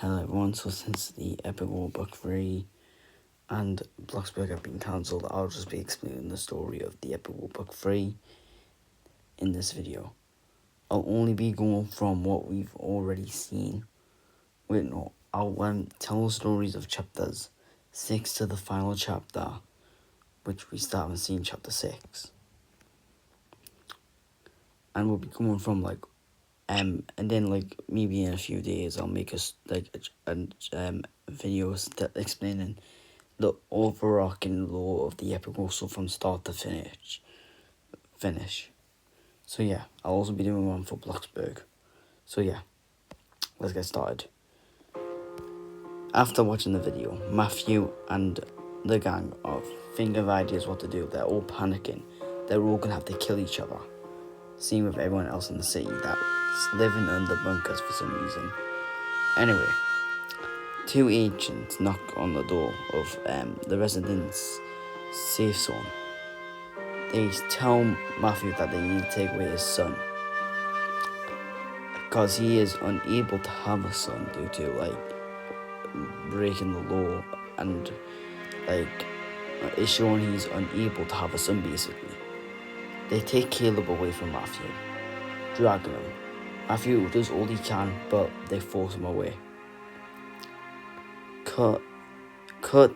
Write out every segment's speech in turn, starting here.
Hello everyone, so since the Epic War Book 3 and Bloxburg have been cancelled, I'll just be explaining the story of the Epic War Book 3 in this video. I'll only be going from what we've already seen. I'll tell the stories of chapters 6 to the final chapter, which we start with seeing chapter 6. And we'll be going from and then maybe in a few days I'll make a video explaining the overarching lore of the epic also from start to finish. So yeah, I'll also be doing one for Bloxburg. So yeah, let's get started. After watching the video, Matthew and the gang think of ideas what to do. They're all panicking. They're all gonna have to kill each other. Same with everyone else in the city that's living under bunkers for some reason. Anyway, two agents knock on the door of the residents' safe zone. They tell Matthew that they need to take away his son because he is unable to have a son due to breaking the law and it's showing he's unable to have a son basically. They take Caleb away from Matthew, dragging him. Matthew does all he can, but they force him away. Cut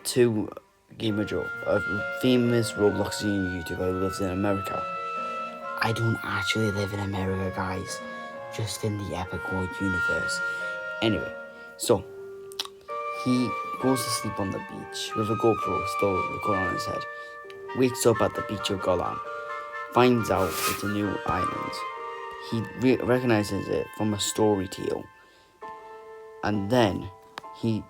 to GamerJoe, a famous Robloxian YouTuber who lives in America. I don't actually live in America, guys. Just in the Epic War universe. Anyway, so he goes to sleep on the beach with a GoPro still recording on his head. Wakes up at the beach of Golan. Finds out it's a new island. He recognizes it from a story tale. And then he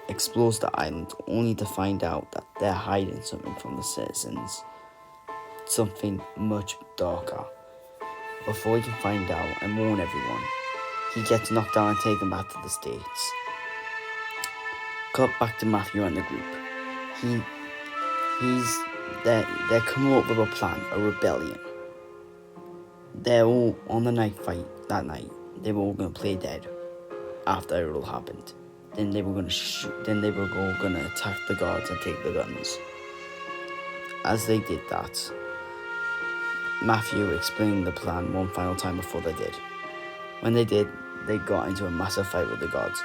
explores the island only to find out that they're hiding something from the citizens. Something much darker. Before he can find out and warn everyone, he gets knocked down and taken back to the States. Cut back to Matthew and the group. They're coming up with a plan, a rebellion. They're all on the night fight that night. They were all gonna play dead after it all happened. Then they were gonna shoot. Then they were all gonna attack the guards and take the guns. As they did that, Matthew explained the plan one final time before they did. When they did, they got into a massive fight with the guards.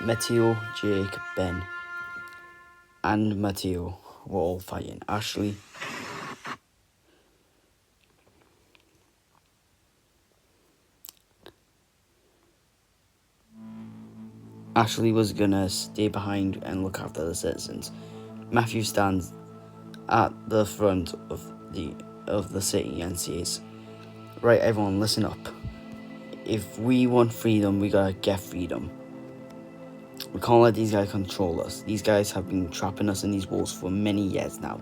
Mateo, Jake, Ben, and Mateo were all fighting. Ashley was gonna stay behind and look after the citizens. Matthew stands at the front of the city and says, "Right, everyone, listen up. If we want freedom, we gotta get freedom. We can't let these guys control us. These guys have been trapping us in these walls for many years now.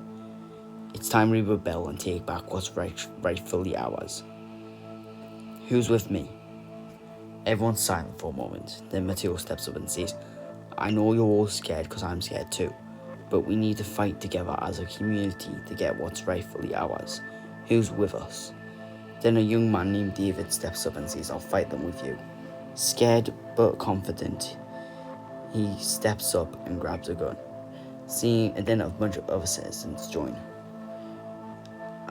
It's time we rebel and take back what's rightfully ours. Who's with me?" Everyone's silent for a moment. Then Mateo steps up and says, "I know you're all scared because I'm scared too, but we need to fight together as a community to get what's rightfully ours. Who's with us?" Then a young man named David steps up and says, "I'll fight them with you." Scared but confident, he steps up and grabs a gun. And then a bunch of other citizens join.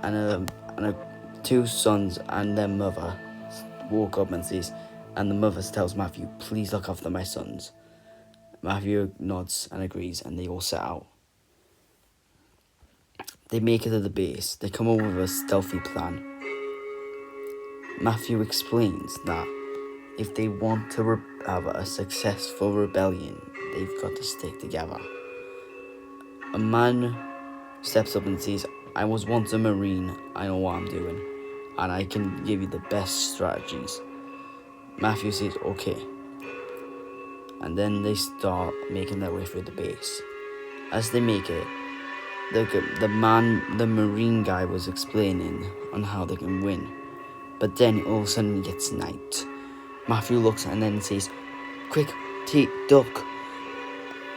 And two sons and their mother walk up and says, and the mother tells Matthew, "Please look after my sons." Matthew nods and agrees, and they all set out. They make it to the base. They come up with a stealthy plan. Matthew explains that if they want to have a successful rebellion, they've got to stick together. A man steps up and says, "I was once a Marine, I know what I'm doing, and I can give you the best strategies." Matthew says, "Okay." And then they start making their way through the base. As they make it, the Marine guy was explaining on how they can win. But then all of a sudden it gets night. Matthew looks and then says, "Quick, duck."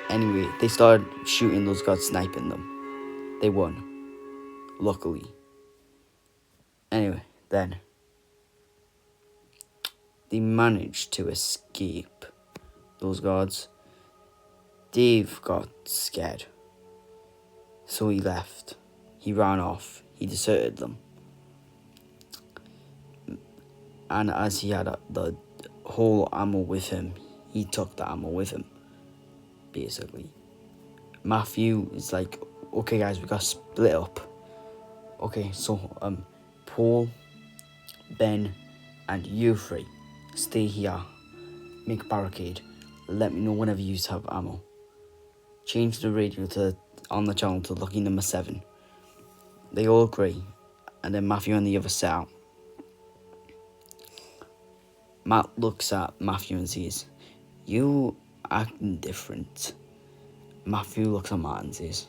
Anyway, they started shooting those guards, sniping them. They won. Luckily. Anyway, then they managed to escape those guards. Dave got scared, so he left. He ran off. He deserted them. And as he had the whole ammo with him, he took the ammo with him, basically. Matthew is like, okay guys, we gotta split up. Okay, so Paul, Ben, and you three stay here, make a barricade, let me know whenever you have ammo. Change the radio on the channel to lucky number 7. They all agree, and then Matthew and the others set out. Matt looks at Matthew and says, "You acting different." Matthew looks at Matt and says,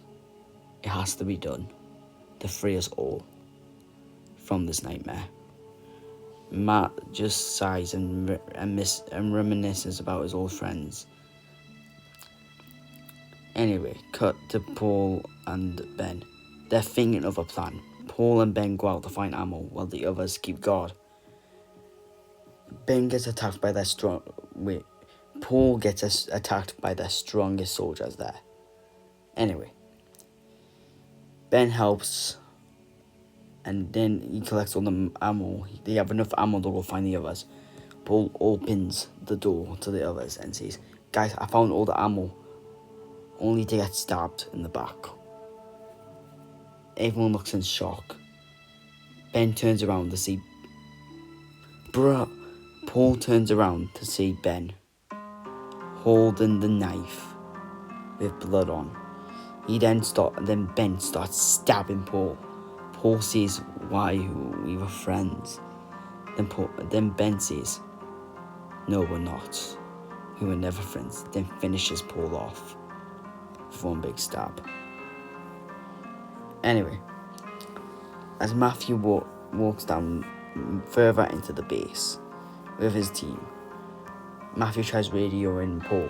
"It has to be done to free us all from this nightmare." Matt just sighs and reminisces about his old friends. Anyway, cut to Paul and Ben. They're thinking of a plan. Paul and Ben go out to find ammo while the others keep guard. Paul gets attacked by their strongest soldiers there. Anyway, Ben helps, and then he collects all the ammo. They have enough ammo to go find the others. Paul opens the door to the others and says, "Guys, I found all the ammo," only to get stabbed in the back. Everyone looks in shock. Ben turns around to see... Paul turns around to see Ben holding the knife with blood on. Then Ben starts stabbing Paul. Paul says, "Why, we were friends." Then Ben says, "No, we're not. We were never friends." Then finishes Paul off with one big stab. Anyway, as Matthew walks down further into the base with his team, Matthew tries radioing Paul,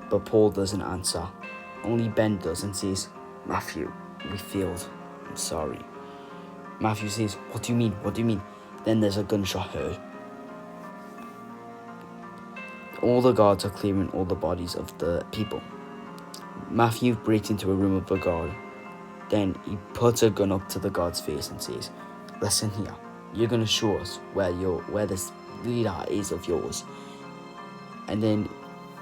but Paul doesn't answer. Only Ben does and says, "Matthew, we failed. I'm sorry." Matthew says, "What do you mean? What do you mean?" Then there's a gunshot heard. All the guards are clearing all the bodies of the people. Matthew breaks into a room of the guard. Then he puts a gun up to the guard's face and says, "Listen here, you're going to show us where this leader is of yours." And then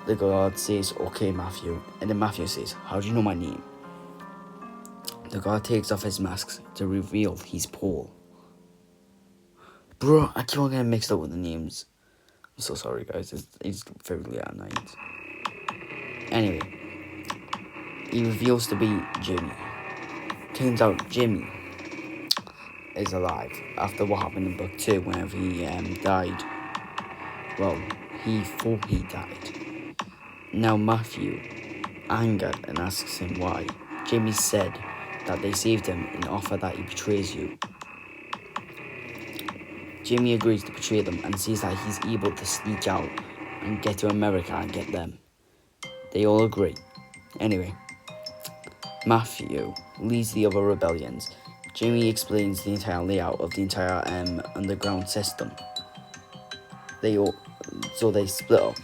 the guard says, "Okay, Matthew." And then Matthew says, "How do you know my name?" The guard takes off his mask to reveal he's Paul. Bro, I keep on getting mixed up with the names. I'm so sorry, guys. It's very late at night. Anyway, he reveals to be Jimmy. Turns out Jimmy is alive after what happened in Book 2 whenever he died. Well, he thought he died. Now Matthew, angered, and asks him why. Jimmy said that they saved him in the offer that he betrays you. Jimmy agrees to betray them and sees that he's able to sneak out and get to America and get them. They all agree. Anyway, Matthew leads the other rebellions. Jimmy explains the entire layout of the entire underground system. They split up.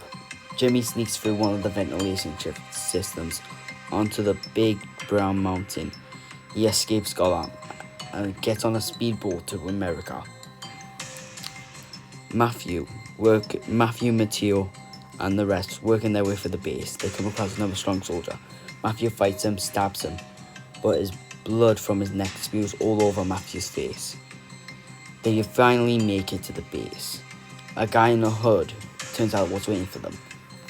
Jimmy sneaks through one of the ventilation systems onto the big brown mountain. He escapes Gotham and gets on a speedboat to America. Matthew, Matteo, and the rest working their way for the base. They come across another strong soldier. Matthew fights him, stabs him, but his blood from his neck spews all over Matthew's face. They finally make it to the base. A guy in a hood turns out what's waiting for them,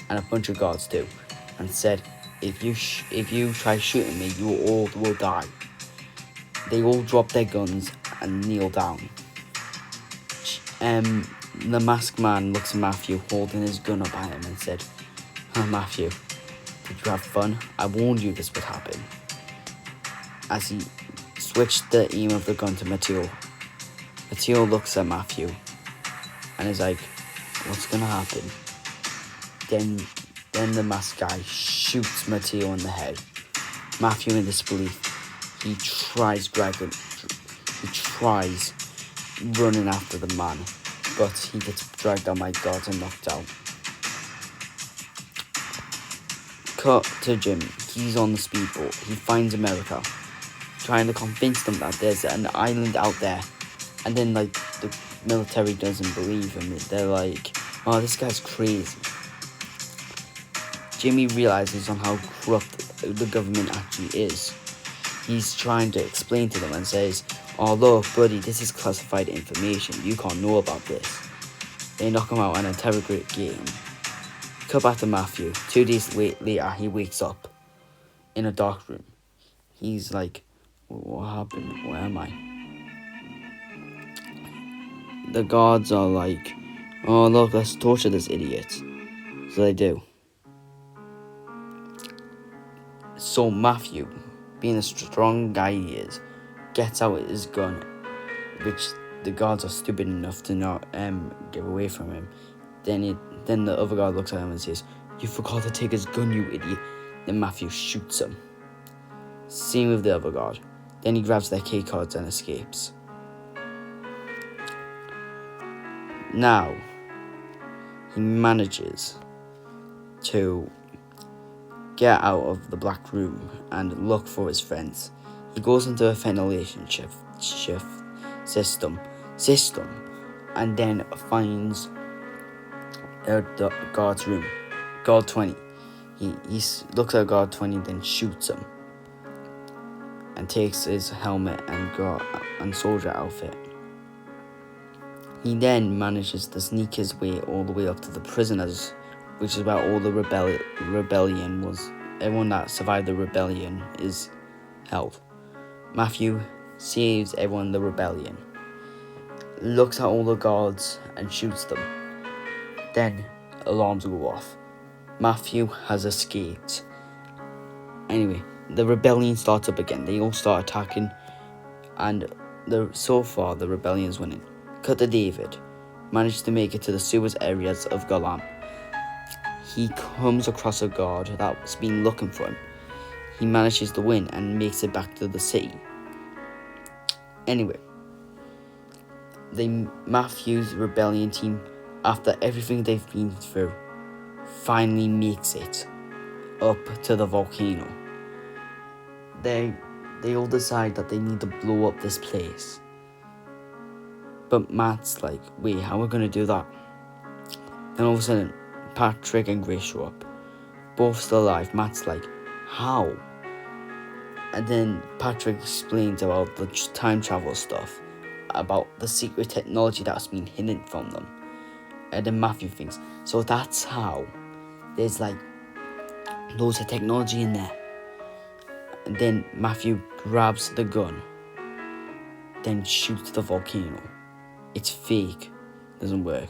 and a bunch of guards do, and said, if you try shooting me, you all will die." They all drop their guns and kneel down. The masked man looks at Matthew holding his gun up at him and said, "Matthew, did you have fun? I warned you this would happen." As he switched the aim of the gun to Matteo looks at Matthew and is like, "What's gonna happen?" Then the masked guy shoots Matteo in the head. Matthew, in disbelief, he tries running after the man, but he gets dragged down by guards and knocked out. Cut to Jim. He's on the speedboat. He finds America, trying to convince them that there's an island out there. And then, like, the military doesn't believe him. They're like, oh, this guy's crazy. Jimmy realizes on how corrupt the government actually is. He's trying to explain to them and says, oh, look, buddy, this is classified information. You can't know about this. They knock him out and interrogate him. Cut back to Matthew. 2 days later, he wakes up in a dark room. He's like, what happened? Where am I? The guards are like, oh, look, let's torture this idiot. So they do. So Matthew, being a strong guy he is, gets out his gun, which the guards are stupid enough to not give away from him. Then the other guard looks at him and says, you forgot to take his gun, you idiot. Then Matthew shoots him. Same with the other guard. Then he grabs their key cards and escapes. Now, he manages to get out of the black room and look for his friends. He goes into a ventilation system and then finds the guard's room, guard 20. He looks at guard 20, then shoots him and takes his helmet and soldier outfit. He then manages to sneak his way all the way up to the prisoners, which is where all the rebellion was. Everyone that survived the rebellion is held. Matthew saves everyone in the rebellion, looks at all the guards and shoots them. Then alarms go off. Matthew has escaped. Anyway, the rebellion starts up again. They all start attacking, and so far the rebellion's winning. Cut to David. Managed to make it to the sewers areas of Golan. He comes across a guard that's been looking for him. He manages to win and makes it back to the city. Anyway, Matthew's rebellion team, after everything they've been through, finally makes it up to the volcano. They all decide that they need to blow up this place. But Matt's like, wait, how are we going to do that? Then all of a sudden, Patrick and Grace show up. Both still alive. Matt's like, how? And then Patrick explains about the time travel stuff, about the secret technology that's been hidden from them. And then Matthew thinks, so that's how there's like loads of technology in there. And then Matthew grabs the gun, then shoots the volcano. It's fake, doesn't work.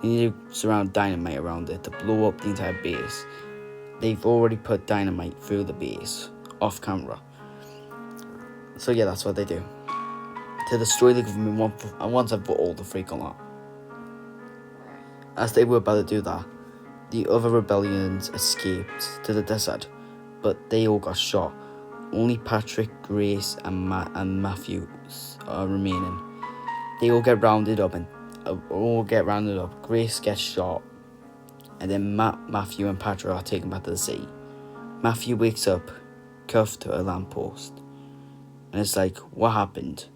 They need to surround dynamite around it to blow up the entire base. They've already put dynamite through the base, off camera. So yeah, that's what they do. To destroy the government once and for all, the freaking lot. As they were about to do that, the other rebellions escaped to the desert, but they all got shot. Only Patrick, Grace, and Matthew are remaining. They all get rounded up, Grace gets shot, and then Matthew and Patrick are taken back to the city. Matthew wakes up, cuffed to a lamppost, and it's like, what happened?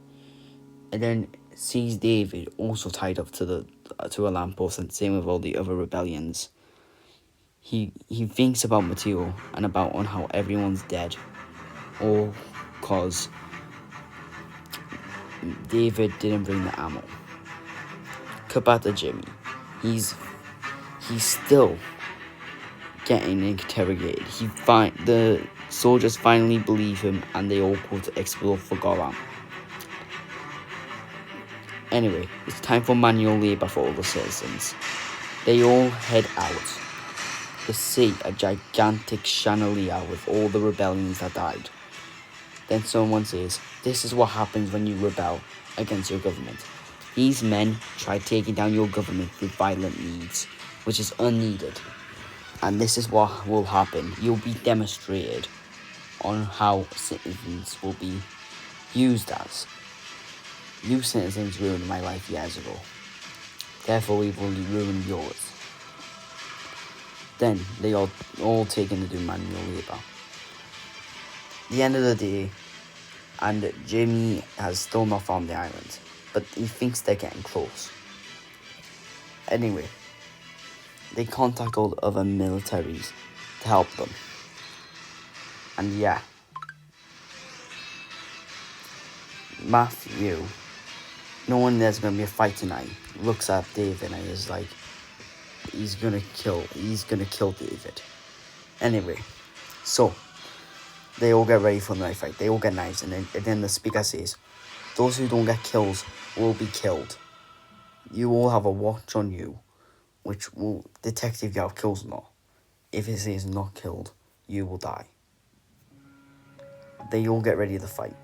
And then sees David also tied up to a lamppost, and same with all the other rebellions. He thinks about Matteo and about on how everyone's dead, all cause David didn't bring the ammo. Cut back to Jimmy. He's still getting interrogated. The soldiers finally believe him, and they all go to explore for Golan. Anyway, it's time for manual labor for all the citizens. They all head out to see a gigantic chandelier with all the rebellions that died. Then someone says, this is what happens when you rebel against your government. These men try taking down your government with violent means, which is unneeded. And this is what will happen. You'll be demonstrated on how citizens will be used as. You citizens ruined my life years ago. Therefore, we will ruin yours. Then they all taken to do manual labor. The end of the day, and Jimmy has still not found the island, but he thinks they're getting close. Anyway, they contact all the other militaries to help them. And yeah, Matthew, knowing there's going to be a fight tonight, looks at David and is like, he's gonna kill David. Anyway, so they all get ready for the knife fight. They all get knives, and then the speaker says, those who don't get kills will be killed. You all have a watch on you, which will detect if you have kills or not. If it says not killed, you will die. They all get ready to fight.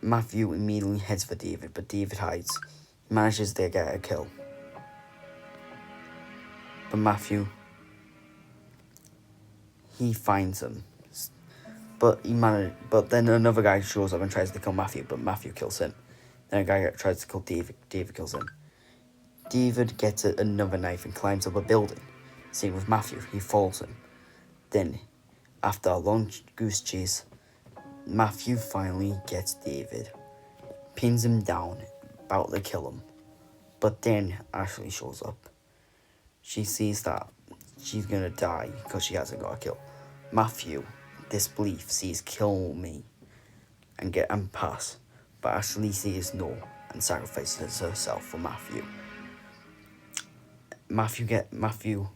Matthew immediately heads for David, but David hides. He manages to get a kill. But Matthew, he finds him. But then another guy shows up and tries to kill Matthew, but Matthew kills him. Then a guy tries to kill David. David kills him. David gets another knife and climbs up a building. Same with Matthew. He falls him. Then, after a long goose chase, Matthew finally gets David, pins him down, about to kill him. But then Ashley shows up. She sees that she's gonna die because she hasn't got a kill. Matthew, disbelief, sees kill me and pass, but Ashley says no and sacrifices herself for Matthew. Matthew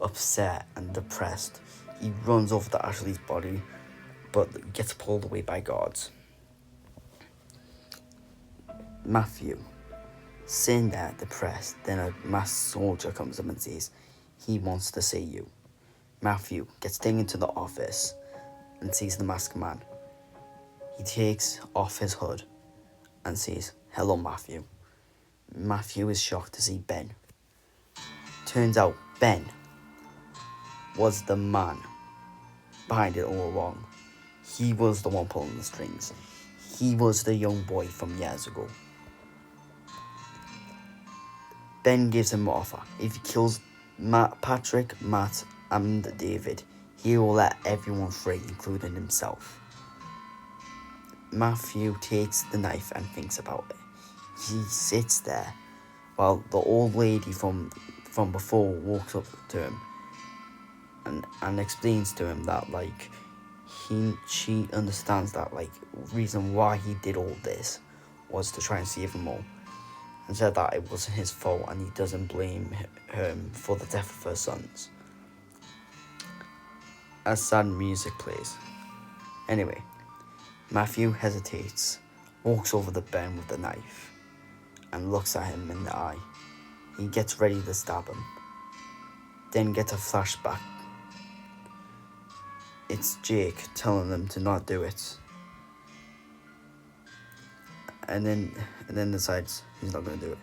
upset and depressed. He runs over to Ashley's body, but gets pulled away by guards. Matthew, sitting there depressed, then a masked soldier comes up and says he wants to see you. Matthew gets taken to the office and sees the masked man. He takes off his hood and says, "Hello, Matthew." Matthew is shocked to see Ben. Turns out Ben was the man behind it all along. He was the one pulling the strings. He was the young boy from years ago. Ben gives him an offer. If he kills Patrick, Matt, and David, he will let everyone free, including himself. Matthew takes the knife and thinks about it. He sits there while the old lady from before walks up to him and explains to him that she understands that reason why he did all this was to try and save them all, and said that it wasn't his fault and he doesn't blame him for the death of her sons. As sad music plays. Anyway, Matthew hesitates, walks over to Ben with the knife, and looks at him in the eye. He gets ready to stab him. Then gets a flashback. It's Jake telling him to not do it. And then decides he's not going to do it.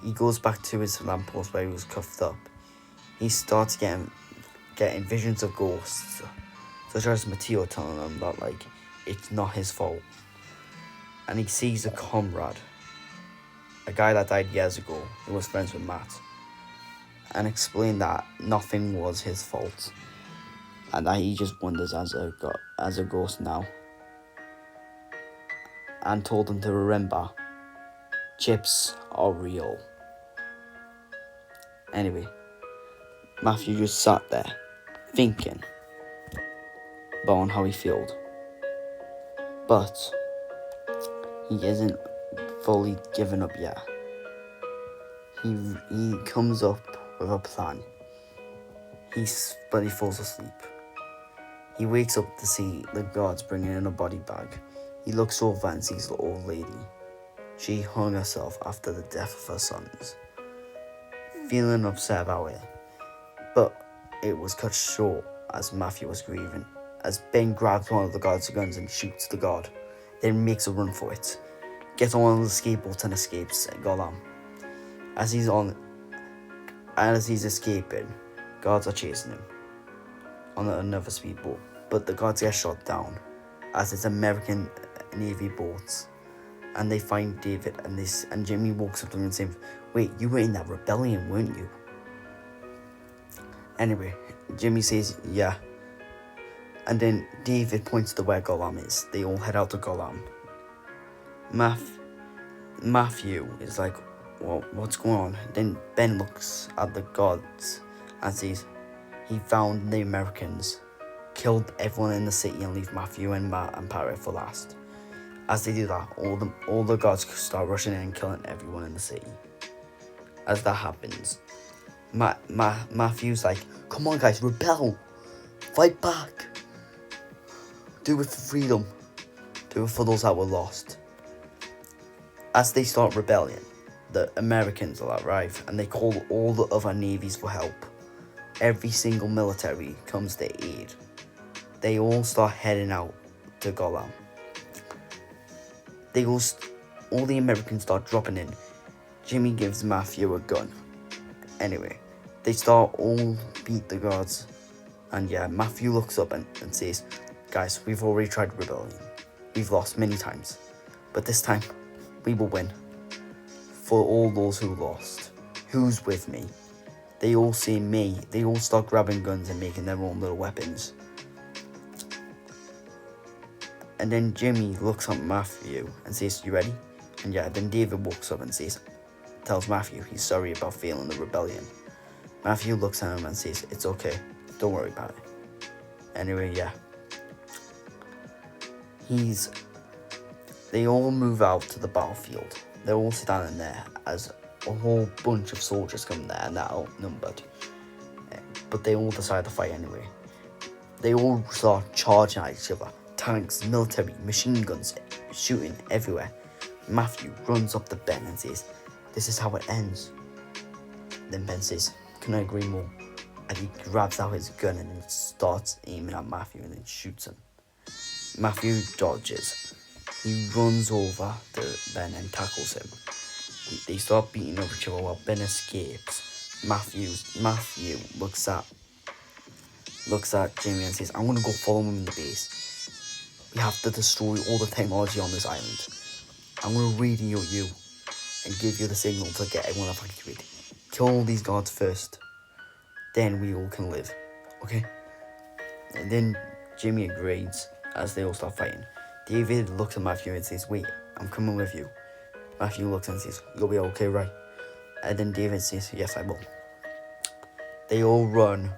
He goes back to his lamppost where he was cuffed up. He starts getting visions of ghosts, such as Matteo telling him that it's not his fault. And he sees a comrade, a guy that died years ago, who was friends with Matt, and explained that nothing was his fault, and that he just wanders as a ghost now. And told him to remember, chips are real. Anyway, Matthew just sat there, thinking about how he felt. But he isn't fully given up yet. He comes up with a plan. But he falls asleep. He wakes up to see the guards bringing in a body bag. He looks over and sees the old lady. She hung herself after the death of her sons. Feeling upset about it, but it was cut short as Matthew was grieving, as Ben grabs one of the guards' guns and shoots the guard, then makes a run for it, gets on one of the skateboards and escapes Gotham. As he's escaping, guards are chasing him on another speedboat, but the guards get shot down as it's American Navy boats, and they find David and Jimmy walks up to him and says, "Wait, you were in that rebellion, weren't you?" Anyway, Jimmy says, yeah. And then David points to where Gollum is. They all head out to Gollum. Matthew is like, well, what's going on? Then Ben looks at the gods and says, he found the Americans, killed everyone in the city and leave Matthew and Matt and Parrot for last. As they do that, all the gods start rushing in and killing everyone in the city. As that happens, Matthew's like, come on guys, rebel! Fight back! Do it for freedom. Do it for those that were lost. As they start rebelling, the Americans will arrive and they call all the other navies for help. Every single military comes to aid. They all start heading out to Gollum. All the Americans start dropping in. Jimmy gives Matthew a gun. Anyway, they start all beat the guards. And yeah, Matthew looks up and says, guys, we've already tried rebelling. We've lost many times. But this time, we will win. For all those who lost. Who's with me? They all see me. They all start grabbing guns and making their own little weapons. And then Jimmy looks at Matthew and says, you ready? And yeah, then David walks up and tells Matthew he's sorry about failing the rebellion. Matthew looks at him and says, it's okay, don't worry about it. Anyway, yeah. They all move out to the battlefield. They're all standing there as a whole bunch of soldiers come there and they're outnumbered. But they all decide to fight anyway. They all start charging at each other. Tanks, military, machine guns, shooting everywhere. Matthew runs up to Ben and says, this is how it ends. Then Ben says, can I agree more? And he grabs out his gun and then starts aiming at Matthew and then shoots him. Matthew dodges. He runs over to Ben and tackles him. They start beating up each other while Ben escapes. Matthew looks at Jimmy and says, I'm going to go follow him in the base. We have to destroy all the technology on this island. I'm going to radio you and give you the signal to get everyone evacuated. Kill all these guards first. Then we all can live. Okay? And then Jimmy agrees as they all start fighting. David looks at Matthew and says, wait, I'm coming with you. Matthew looks and says, you'll be okay, right? And then David says, yes, I will. They all run.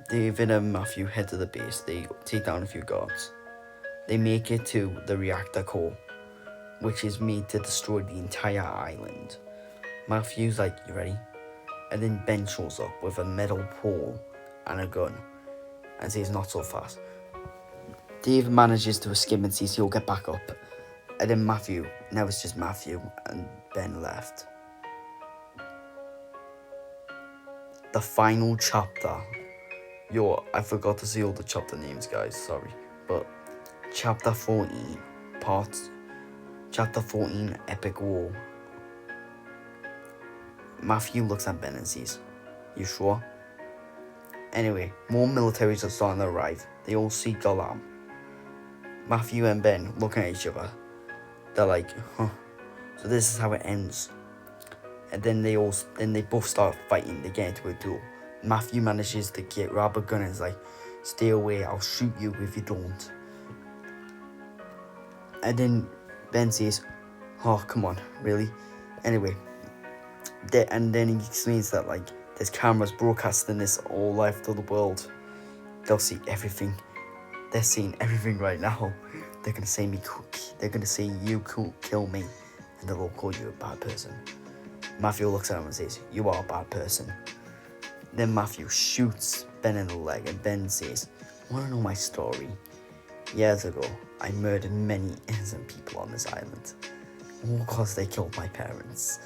David and Matthew head to the base. They take down a few guards. They make it to the reactor core, which is made to destroy the entire island. Matthew's like, you ready? And then Ben shows up with a metal pole and a gun and says, not so fast. Dave manages to escape and says he'll get back up. And then Matthew, now it's just Matthew and Ben left. The final chapter. I forgot to say all the chapter names, guys, sorry. But Chapter 14, Chapter 14, Epic War. Matthew looks at Ben and says, you sure? Anyway, more militaries are starting to arrive. They all see Gollum. Matthew and Ben looking at each other. They're like, huh. So this is how it ends. And then they both start fighting. They get into a duel. Matthew manages to grab a gun and is like, stay away, I'll shoot you if you don't. And then Ben says, oh, come on, really? Anyway, and then he explains that, like, there's cameras broadcasting this all live to the world. They'll see everything. They're seeing everything right now. They're gonna say you kill me, and they'll all call you a bad person. Matthew looks at him and says, you are a bad person. Then Matthew shoots Ben in the leg, and Ben says, wanna know my story? Years ago, I murdered many innocent people on this island, all because they killed my parents.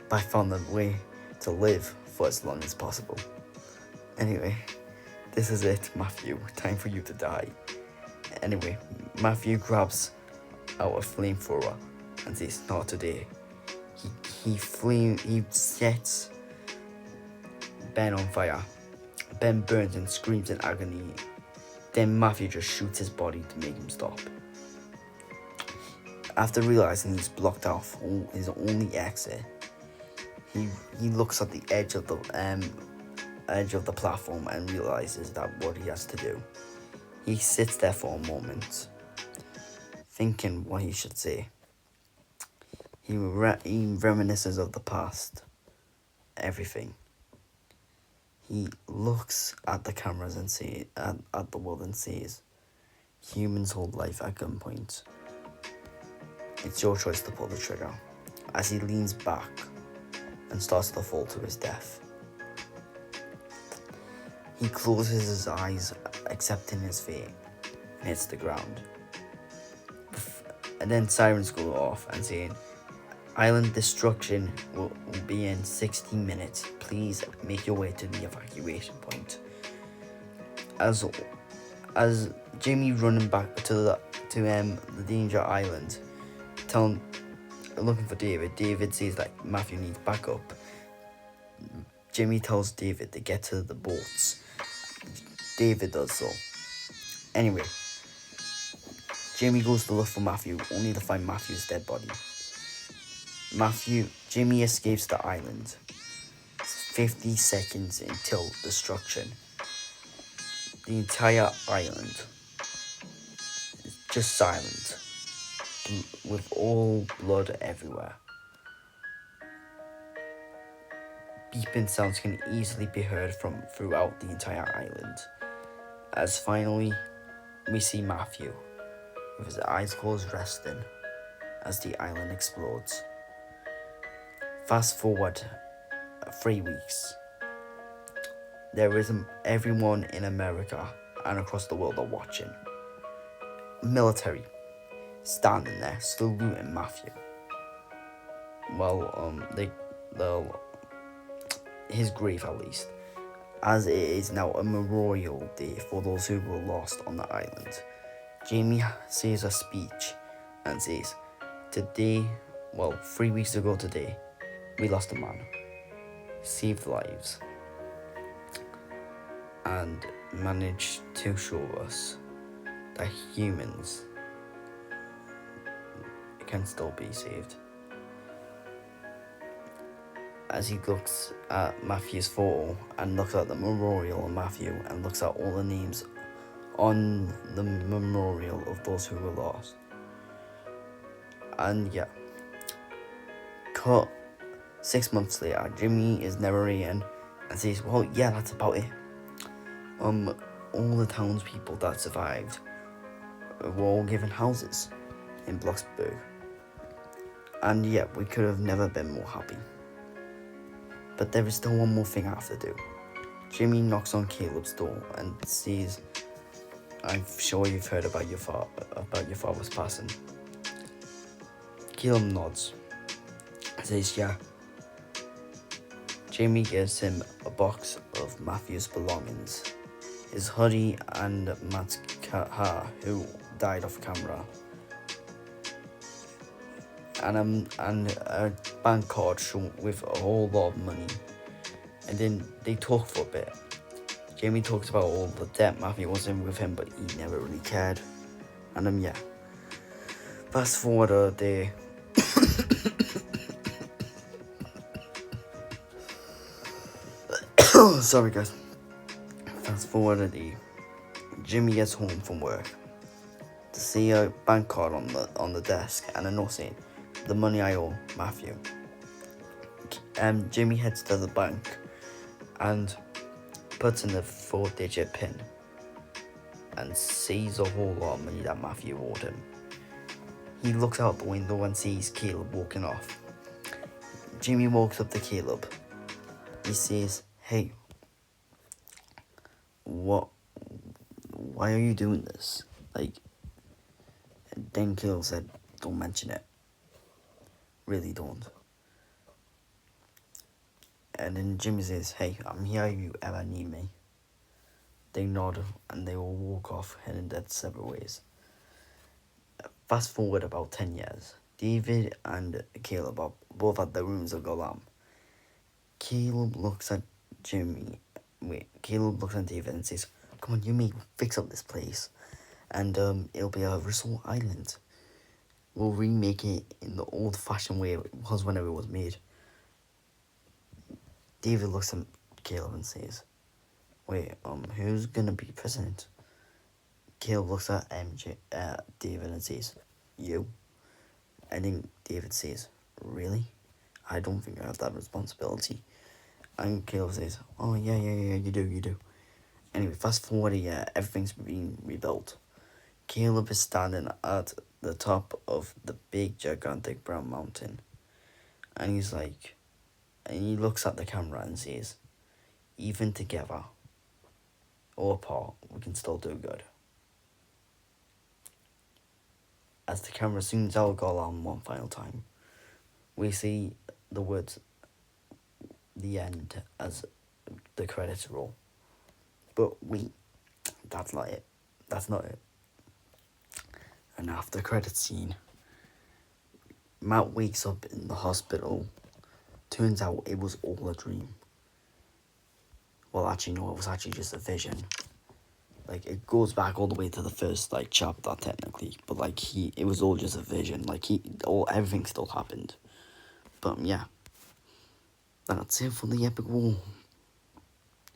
But I found a way to live for as long as possible. Anyway, this is it, Matthew. Time for you to die. Anyway, Matthew grabs out a flamethrower and says, not today. He sets Ben on fire. Ben burns and screams in agony. Then Matthew just shoots his body to make him stop. After realizing he's blocked off his only exit, he looks at the edge of edge of the platform and realizes that what he has to do. He sits there for a moment, thinking what he should say. He reminisces of the past, everything. He looks at the cameras and at the world and says, humans hold life at gunpoint. It's your choice to pull the trigger. As he leans back and starts to fall to his death. He closes his eyes, accepting his fate, and hits the ground. And then sirens go off and saying, island destruction will be in 60 minutes. Please make your way to the evacuation point. As Jimmy running back to the danger island, looking for David. David says like Matthew needs backup. Jimmy tells David to get to the boats. David does so. Anyway, Jimmy goes to look for Matthew, only to find Matthew's dead body. Jimmy escapes the island. 50 seconds until destruction. The entire island is just silent, with all blood everywhere. Beeping sounds can easily be heard from throughout the entire island. As finally, we see Matthew, with his eyes closed, resting as the island explodes. Fast forward 3 weeks. Everyone in America and across the world are watching. Military standing there saluting Matthew. Well, his grave at least, as it is now a memorial day for those who were lost on the island. Jamie says a speech and says, 3 weeks ago today, we lost a man, saved lives, and managed to show us that humans can still be saved. As he looks at Matthew's photo and looks at the memorial of Matthew and looks at all the names on the memorial of those who were lost. And yeah, cut 6 months later, Jimmy is narrating and says, well, yeah, that's about it. All the townspeople that survived were all given houses in Bloxburg. And yeah, we could have never been more happy. But there is still one more thing I have to do. Jimmy knocks on Caleb's door and says, I'm sure you've heard about your father's passing. Caleb nods and says, yeah. Jimmy gives him a box of Matthew's belongings, his hoodie and Matt's hair, who died off camera, and a bank card with a whole lot of money. And then they talk for a bit. Jamie talks about all the debt Matthew was in with him, but he never really cared. And yeah. Fast forward a day. Sorry guys. Fast forward a day. Jimmy gets home from work to see a bank card on the desk and a note saying, the money I owe Matthew. Jimmy heads to the bank and puts in the 4-digit PIN and sees a whole lot of money that Matthew owed him. He looks out the window and sees Caleb walking off. Jimmy walks up to Caleb. He says, hey, why are you doing this? And then Caleb said, don't mention it. Really don't. And then Jimmy says, hey, I'm here if you ever need me. They nod and they all walk off, heading their separate ways. Fast forward about 10 years. David and Caleb are both at the ruins of Golam. Caleb looks at David and says, come on, you may fix up this place. And it'll be a resort island. We'll remake it in the old-fashioned way it was whenever it was made. David looks at Caleb and says, wait, who's gonna be president? Caleb looks at David and says, you. I think David says, really? I don't think I have that responsibility. And Caleb says, oh, yeah, you do. Anyway, fast forward a year, everything's being rebuilt. Caleb is standing at the top of the big, gigantic brown mountain. And he's like, and he looks at the camera and says, even together or apart, we can still do good. As the camera zooms out Golan one final time, we see the words the end as the credits roll. But that's not it. That's not it. And after the credits scene, Matt wakes up in the hospital. Turns out it was all a dream. Well, actually, no, it was actually just a vision. Like, it goes back all the way to the first, like, chapter, technically. But, like, it was all just a vision. Like, everything still happened. But, yeah. That's it for the epic war.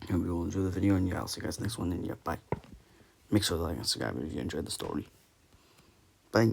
Hope you all enjoy the video, and yeah, I'll see you guys next one, and yeah, bye. Make sure to like and subscribe if you enjoyed the story. Bye.